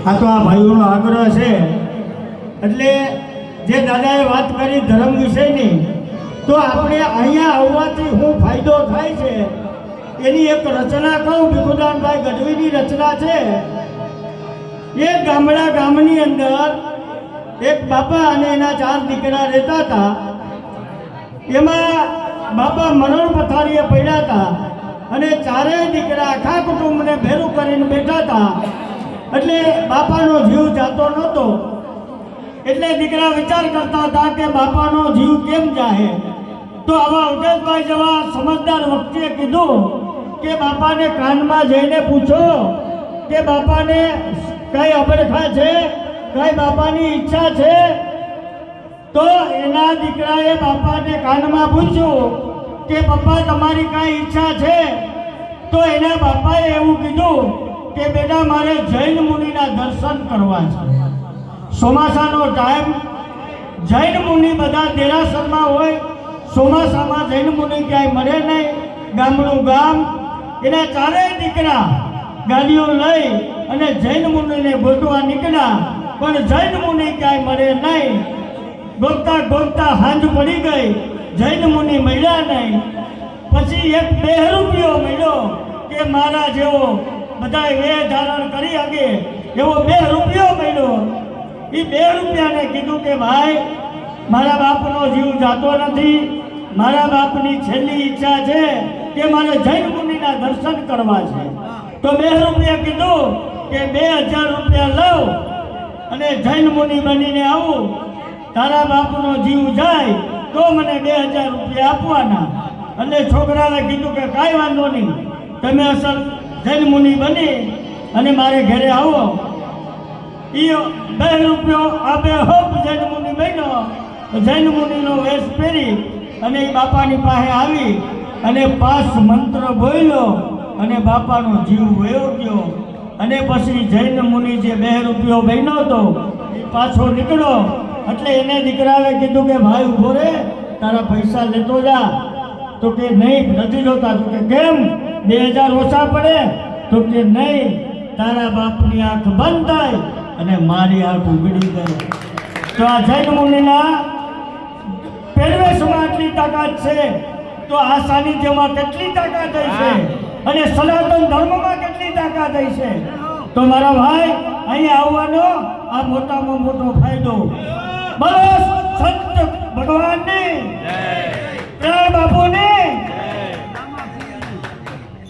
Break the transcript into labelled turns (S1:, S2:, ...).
S1: આ તો આ ભાઈઓનો આગ્રહ છે એટલે જે દાદાએ વાત કરી ધર્મ વિષયની તો આપણે અહીંયા આવવાથી શું ફાયદો થાય છે એની એક રચના કહું. ભીખુદાનભાઈ ગઢવીની રચના છે. એક ગામની અંદર એક બાપા અને એના 4 દીકરા રહેતા હતા. એમાં બાપા મરણ પથારીએ પડ્યા હતા અને 4 દીકરા આખા કુટુંબને ભેરું કરીને બેઠા હતા. એટલે બાપાનો જીવ જાતો નહોતો. એટલે દીકરા વિચાર કરતા હતા કે બાપાનો જીવ કેમ જાય. તો આવા અવધેશભાઈ જેવા સમજદાર વ્યક્તિએ કીધું કે બાપાને કાનમાં જઈને પૂછો કે બાપાને કઈ અબડખા છે, કઈ બાપાની ઈચ્છા છે. તો એના દીકરાએ બાપાને કાનમાં પૂછ્યું કે પપ્પા તમારી કઈ ઈચ્છા છે. તો એના બાપાએ એવું કીધું કે બેટા મારે જૈન મુનિના દર્શન કરવા છે. ચોમાસાનો ટાઈમ, જૈન મુનિ બધા દેરાસરમાં હોય. ચોમાસામાં જૈન મુનિ ક્યાંય મળે નહીં. ગામનું ગામ એના 4 દીકરા ગાડીઓ લઈ અને જૈન મુનિને ગોતવા નીકળ્યા, પણ જૈન મુનિ ક્યાંય મળે નહીં. ગોતતા ગોતતા હાંજ પડી ગઈ, જૈન મુનિ મળ્યા નહીં. પછી એક 2 રૂપિયો મળ્યો કે મારા જેવો બધા એ ધારણ કરી શકે એવો 2 રૂપિયો મળ્યો. એ 2 રૂપિયાને કીધું કે ભાઈ મારા બાપનો જીવ જાતો નથી, મારા બાપની છેલ્લી ઈચ્છા છે કે મારે જૈન મુનિના દર્શન કરવા છે. તો 2 રૂપિયા કીધું કે 2000 રૂપિયા લઉં અને જૈન મુનિ બનીને આવું. તારા બાપનો જીવ જાય તો મને 2000 રૂપિયા આપવાના. એટલે છોકરાને કીધું કે કાંઈ વાંધો નહીં, તમે અસલ જૈન મુનિ બની અને મારે ઘરે આવો. એ 2 રૂપિયો આપે હોપ જૈન મુનિ બન્યો. જૈન મુનિનો વેશ પહેરી અને એ બાપાની પાસે આવી અને 5 મંત્ર બોલ્યો અને બાપાનો જીવ વયો ગયો. અને પછી જૈન મુનિ જે 2 રૂપિયો બન્યો હતો એ પાછો નીકળ્યો. એટલે એને દીકરાને કીધું કે ભાઈ ઉભો રે, તારા પૈસા લેતો જા. તો કે નહીં નથી જોતા. તો કે કેમ 2000 ઓછા પડે? તો કે નહીં, તારા બાપની આંખ બંધ થાય અને મારી આંખ ઉઘડી જાય. તો આ જૈન મુનિના પહેરવેશમાં આટલી તાકાત છે તો આ સાનિધ્યમાં કેટલી તાકાત હશે અને સનાતન ધર્મમાં કેટલી તાકાત હશે. તો મારા ભાઈ અહીંયા આવવાનો આ મોટામાં મોટો ફાયદો. બોલો સંત ભગવાનની જય, બાપુની